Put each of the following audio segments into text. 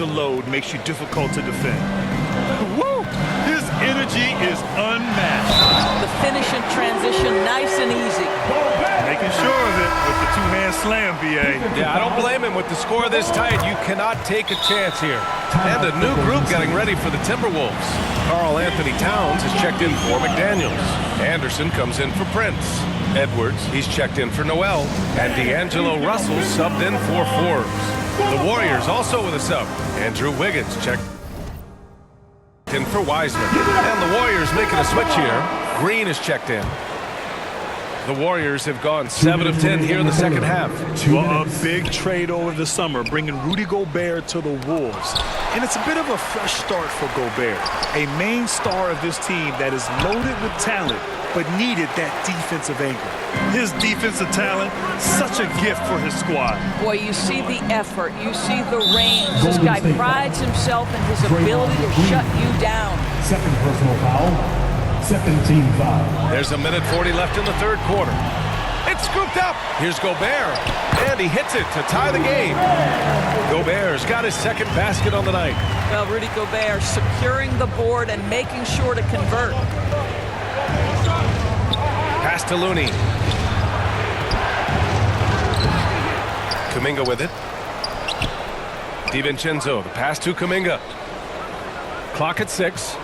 the load makes you difficult to defend. Woo! His energy is unmatched. The finish in transition, nice and easy. Making sure of it with the two-hand slam, B.A. Yeah, I don't blame him. With the score this tight, you cannot take a chance here. And a new group getting ready for the Timberwolves. Karl Anthony Towns is checked in for McDaniels. Anderson comes in for Prince. Edwards, he's checked in for Noel. And D'Angelo Russell subbed in for Forbes. The Warriors also with a sub. Andrew Wiggins checked in for Wiseman. And the Warriors making a switch here. Green is checked in. The Warriors have gone 7 of 10 here in the second half. Well, a big trade over the summer, bringing Rudy Gobert to the Wolves. And it's a bit of a fresh start for Gobert, a main star of this team that is loaded with talent, but needed that defensive anchor. His defensive talent, such a gift for his squad. Boy, you see the effort, you see the range. This guy prides himself in his ability to shut you down. Second personal foul. Second team foul. There's a minute 40 left in the third quarter. It's scooped up. Here's Gobert. And he hits it to tie the game. Gobert's got his second basket on the night. Well, Rudy Gobert securing the board and making sure to convert. Pass to Looney. Kuminga with it. DiVincenzo, the pass to Kuminga. Clock at 6.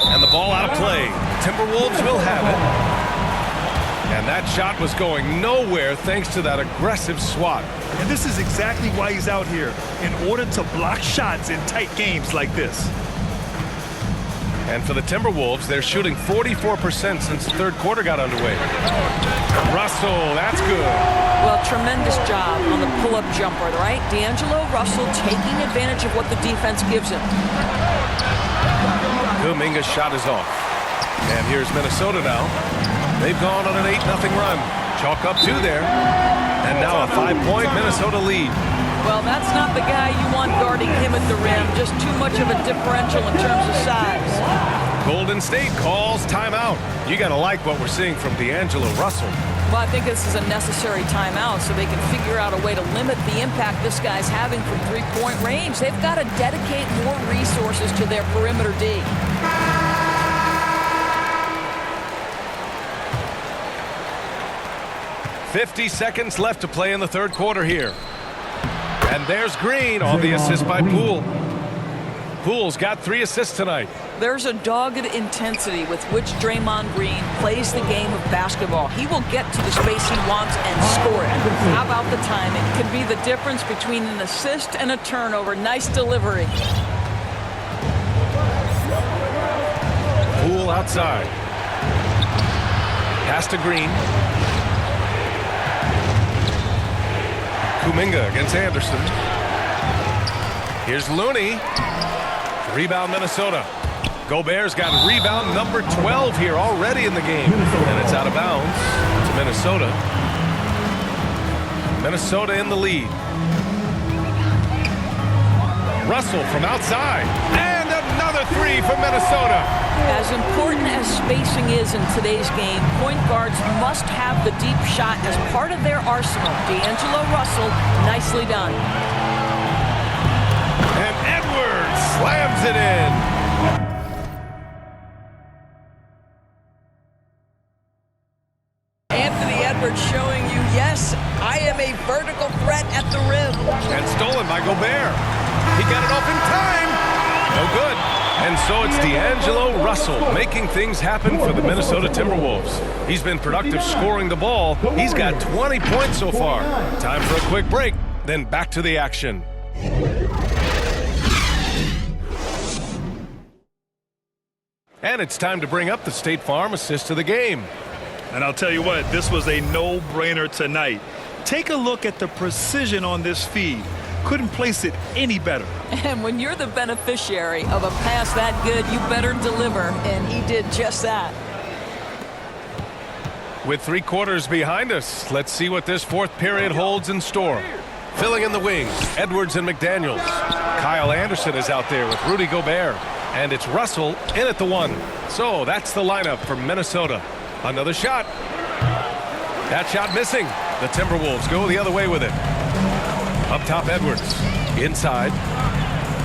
And the ball out of play. Timberwolves will have it. And that shot was going nowhere thanks to that aggressive swat. And this is exactly why he's out here, in order to block shots in tight games like this. And for the Timberwolves, they're shooting 44% since the third quarter got underway. Russell, that's good. Well, tremendous job on the pull-up jumper, right? D'Angelo Russell taking advantage of what the defense gives him. Kuminga's shot is off. And here's Minnesota now. They've gone on an 8-0 run. Chalk up 2 there. And now a 5-point Minnesota lead. Well, that's not the guy you want guarding him at the rim. Just too much of a differential in terms of size. Golden State calls timeout. You got to like what we're seeing from D'Angelo Russell. Well, I think this is a necessary timeout so they can figure out a way to limit the impact this guy's having from three-point range. They've got to dedicate more resources to their perimeter D. .50 seconds left to play in the third quarter here. And there's Green on the assist by Poole. Poole's got 3 assists tonight. There's a dogged intensity with which Draymond Green plays the game of basketball. He will get to the space he wants and score it. How about the timing? Could be the difference between an assist and a turnover. Nice delivery. Poole outside. Pass to Green. Kuminga against Anderson. Here's Looney. Rebound Minnesota. Gobert's got rebound number 12 here already in the game. And it's out of bounds to Minnesota. Minnesota in the lead. Russell from outside. And another 3 for Minnesota. As important as spacing is in today's game, point guards must have the deep shot as part of their arsenal. D'Angelo Russell, nicely done. And Edwards slams it in. Anthony Edwards showing you, yes, I am a vertical threat at the rim. And stolen by Gobert. He got it off in time. No good. And so it's D'Angelo Russell making things happen for the Minnesota Timberwolves. He's been productive scoring the ball. He's got 20 points so far. Time for a quick break, then back to the action. And it's time to bring up the State Farm assist of the game. And I'll tell you what, this was a no-brainer tonight. Take a look at the precision on this feed. Couldn't place it any better. And when you're the beneficiary of a pass that good, you better deliver, and he did just that. With 3 quarters behind us, let's see what this fourth period holds in store. Filling in the wings, Edwards and McDaniels. Kyle Anderson is out there with Rudy Gobert. And it's Russell in at the 1. So that's the lineup for Minnesota. Another shot. That shot missing. The Timberwolves go the other way with it. Up top, Edwards. Inside.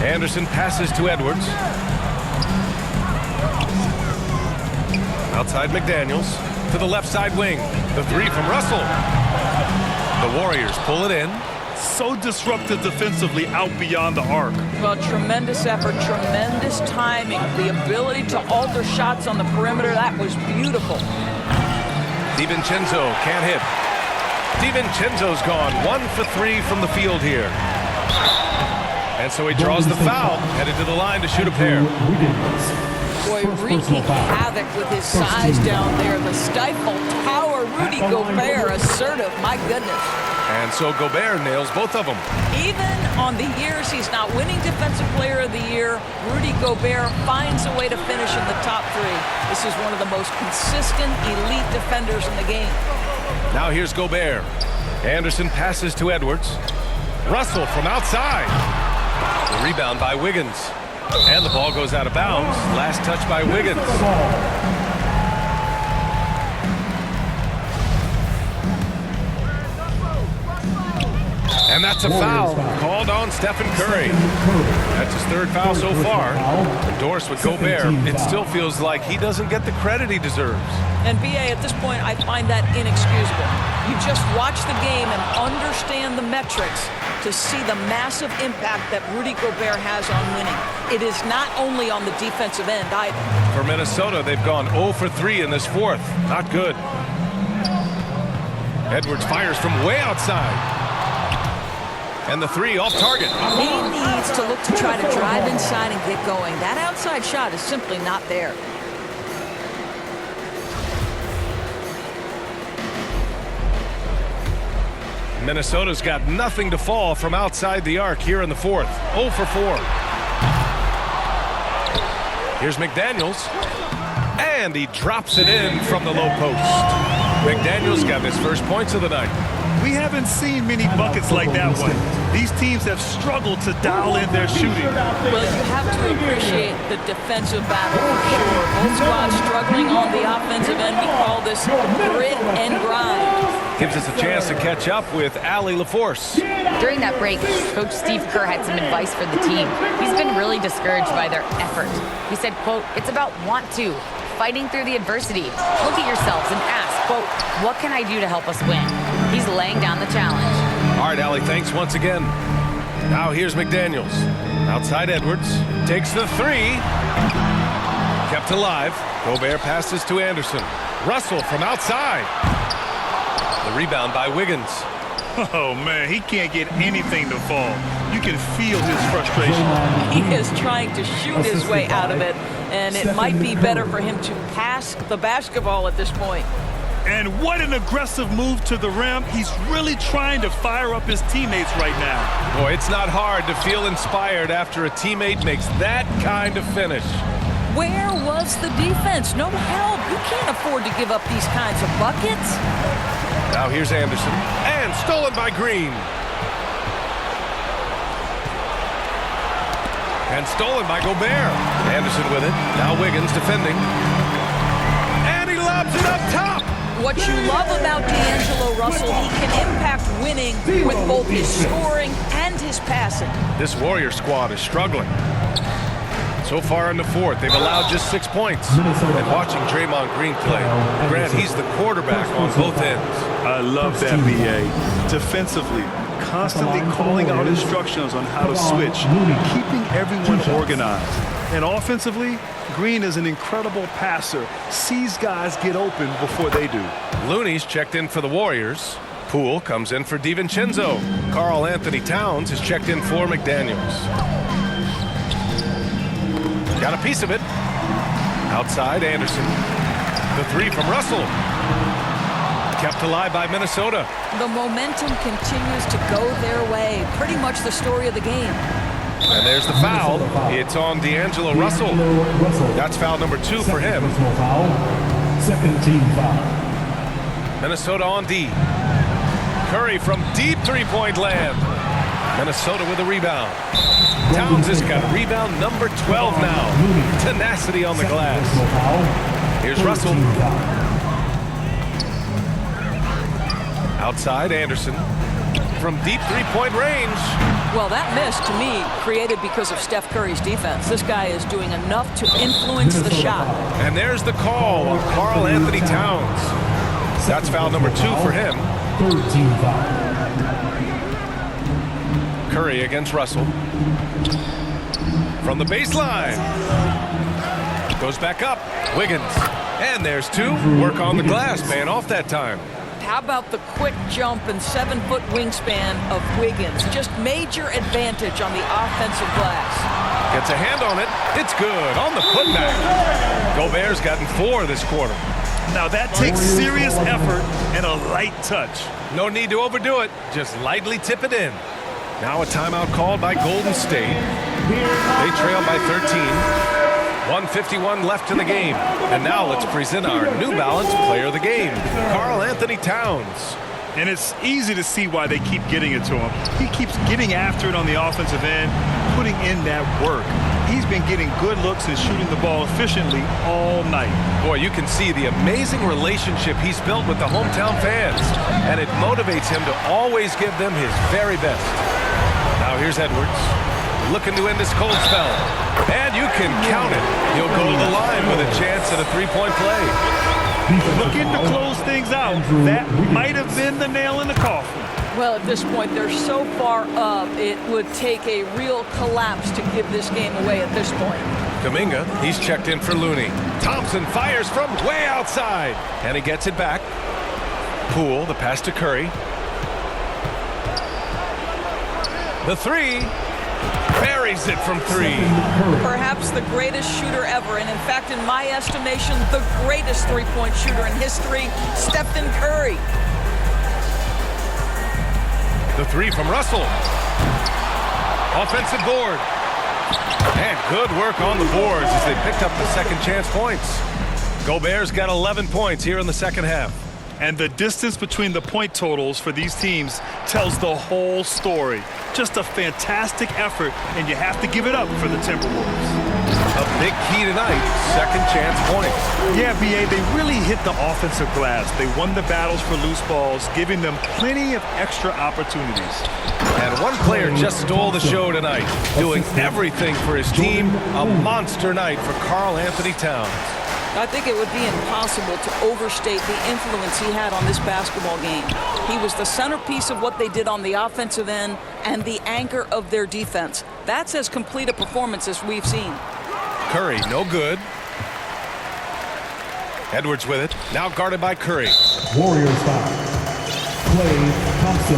Anderson passes to Edwards. Outside McDaniels to the left side wing. The three from Russell. The Warriors pull it in. So disruptive defensively out beyond the arc. Well, tremendous effort, tremendous timing. The ability to alter shots on the perimeter, that was beautiful. DiVincenzo can't hit. DiVincenzo's gone 1 for 3 from the field here. And so he draws the foul, headed to the line to shoot a pair. Boy, wreaking havoc with his size down there. The stifle tower, Rudy Gobert, assertive, my goodness. And so Gobert nails both of them. Even on the years he's not winning Defensive Player of the Year, Rudy Gobert finds a way to finish in the top 3. This is one of the most consistent, elite defenders in the game. Now here's Gobert. Anderson passes to Edwards. Russell from outside. The rebound by Wiggins. And the ball goes out of bounds. Last touch by Wiggins. And that's a foul called on Stephen Curry. That's his 3rd foul so far. Endorsed with Gobert. It still feels like he doesn't get the credit he deserves. And BA, at this point, I find that inexcusable. You just watch the game and understand the metrics to see the massive impact that Rudy Gobert has on winning. It is not only on the defensive end either. For Minnesota, they've gone 0 for 3 in this 4th. Not good. Edwards fires from way outside. And the 3 off target. He needs to look to try to drive inside and get going. That outside shot is simply not there. Minnesota's got nothing to fall from outside the arc here in the 4th. 0 for 4. Here's McDaniels. And he drops it in from the low post. McDaniels got his first points of the night. We haven't seen many buckets like that one. These teams have struggled to dial in their shooting. Well, you have to appreciate the defensive battle for sure. Both squads struggling on the offensive end. We call this grit and grind. Gives us a chance to catch up with Allie LaForce. During that break, Coach Steve Kerr had some advice for the team. He's been really discouraged by their effort. He said, quote, "It's about want to, fighting through the adversity. Look at yourselves and ask, quote, what can I do to help us win?" He's laying down the challenge. All right, Allie, thanks once again. Now here's McDaniels. Outside Edwards. Takes the 3. Kept alive. Gobert passes to Anderson. Russell from outside. The rebound by Wiggins. Oh, man, he can't get anything to fall. You can feel his frustration. He is trying to shoot his way out of it, and it might be better for him to pass the basketball at this point. And what an aggressive move to the rim. He's really trying to fire up his teammates right now. Boy, it's not hard to feel inspired after a teammate makes that kind of finish. Where was the defense? No help. You can't afford to give up these kinds of buckets. Now here's Anderson. And stolen by Green. And stolen by Gobert. Anderson with it. Now Wiggins defending. And he lobs it up top. What you love about D'Angelo Russell, he can impact winning with both his scoring and his passing. This Warrior squad is struggling. So far in the 4th, they've allowed just 6 points. And watching Draymond Green play, Grant, he's the quarterback on both ends. I love that, B.A. Defensively, constantly calling out instructions on how to switch, keeping everyone organized. And offensively, Green is an incredible passer, sees guys get open before they do. Looney's checked in for the Warriors. Poole comes in for DiVincenzo. Karl Anthony Towns is checked in for McDaniels. Got a piece of it. Outside, Anderson. The 3 from Russell. Kept alive by Minnesota. The momentum continues to go their way. Pretty much the story of the game. And there's the foul. It's on D'Angelo Russell. That's foul number 2 for him. Second team foul. Minnesota on D. Curry from deep 3-point land. Minnesota with a rebound. Towns has got rebound number 12 now. Tenacity on the glass. Here's Russell. Outside, Anderson. From deep 3-point range. Well, that miss, to me, created because of Steph Curry's defense. This guy is doing enough to influence the shot. And there's the call on Karl Anthony Towns. That's foul number 2 for him. Third team foul. Curry against Russell. From the baseline. Goes back up. Wiggins. And there's 2. Work on the glass. Man off that time. How about the quick jump and 7-foot wingspan of Wiggins? Just major advantage on the offensive glass. Gets a hand on it. It's good on the putback. Gobert's gotten 4 this quarter. Now that takes serious effort and a light touch. No need to overdo it. Just lightly tip it in. Now a timeout called by Golden State. They trail by 13. 1:51 left in the game. And now let's present our New Balance Player of the Game, Karl Anthony Towns. And it's easy to see why they keep getting it to him. He keeps getting after it on the offensive end, putting in that work. He's been getting good looks and shooting the ball efficiently all night. Boy, you can see the amazing relationship he's built with the hometown fans. And it motivates him to always give them his very best. Now here's Edwards. Looking to end this cold spell. And you can count it. He'll go to the line with a chance at a 3-point play. Looking to close things out. That might have been the nail in the coffin. Well, at this point, they're so far up, it would take a real collapse to give this game away at this point. Kuminga, he's checked in for Looney. Thompson fires from way outside. And he gets it back. Poole, the pass to Curry. The 3. Buries it from 3. Perhaps the greatest shooter ever, and in fact, in my estimation, the greatest three-point shooter in history, Stephen Curry. The 3 from Russell. Offensive board. And good work on the boards as they picked up the second chance points. Gobert's got 11 points here in the second half. And the distance between the point totals for these teams tells the whole story. Just a fantastic effort, and you have to give it up for the Timberwolves. A big key tonight, second chance point. Yeah, B.A., they really hit the offensive glass. They won the battles for loose balls, giving them plenty of extra opportunities. And one player just stole the show tonight, doing everything for his team. A monster night for Karl Anthony Towns. I think it would be impossible to overstate the influence he had on this basketball game. He was the centerpiece of what they did on the offensive end and the anchor of their defense. That's as complete a performance as we've seen. Curry, no good. Edwards with it. Now guarded by Curry. Warriors foul. Klay Thompson.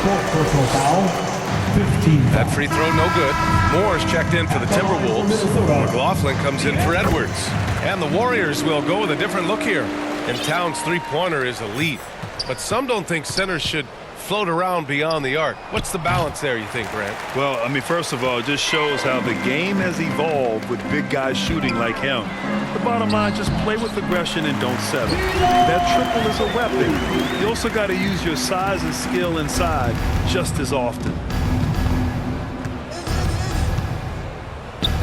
Fourth personal foul. 15 That free throw, no good. Moore's checked in for the Timberwolves. McLaughlin comes in for Edwards. And the Warriors will go with a different look here. And Towns' three-pointer is elite. But some don't think centers should float around beyond the arc. What's the balance there, you think, Grant? Well, I mean, first of all, it just shows how the game has evolved with big guys shooting like him. The bottom line, just play with aggression and don't settle. That triple is a weapon. You also got to use your size and skill inside just as often.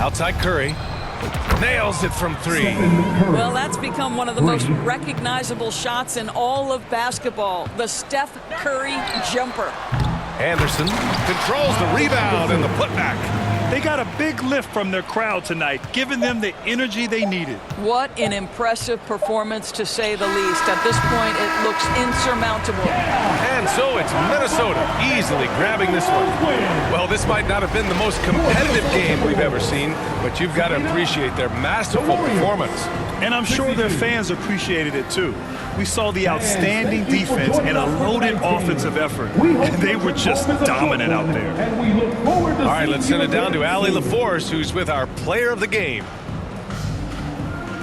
Outside Curry. Nails it from 3. Well, that's become one of the most recognizable shots in all of basketball. The Steph Curry jumper. Anderson controls the rebound and the putback. They got a big lift from their crowd tonight, giving them the energy they needed. What an impressive performance, to say the least. At this point, it looks insurmountable. And so it's Minnesota easily grabbing this one. Well, this might not have been the most competitive game we've ever seen, but you've got to appreciate their masterful performance. And I'm sure their fans appreciated it too. We saw the outstanding defense and a loaded offensive effort. And they were just dominant out there. All right, let's send it down to Allie LaForce, who's with our player of the game.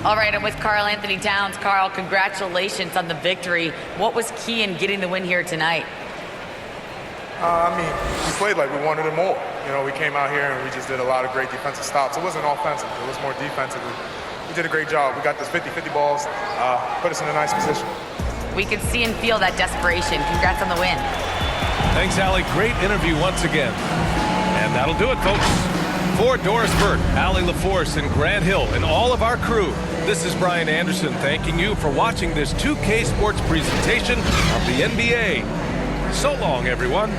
All right, I'm with Karl Anthony Towns. Karl, congratulations on the victory. What was key in getting the win here tonight? We played like we wanted it more. You know, we came out here and we just did a lot of great defensive stops. It wasn't offensive. It was more defensive. We did a great job. We got this 50-50 balls, put us in a nice position. We could see and feel that desperation. Congrats on the win. Thanks, Allie. Great interview once again. And that'll do it, folks. For Doris Burke, Allie LaForce, and Grant Hill, and all of our crew, this is Brian Anderson thanking you for watching this 2K Sports presentation of the NBA. So long, everyone.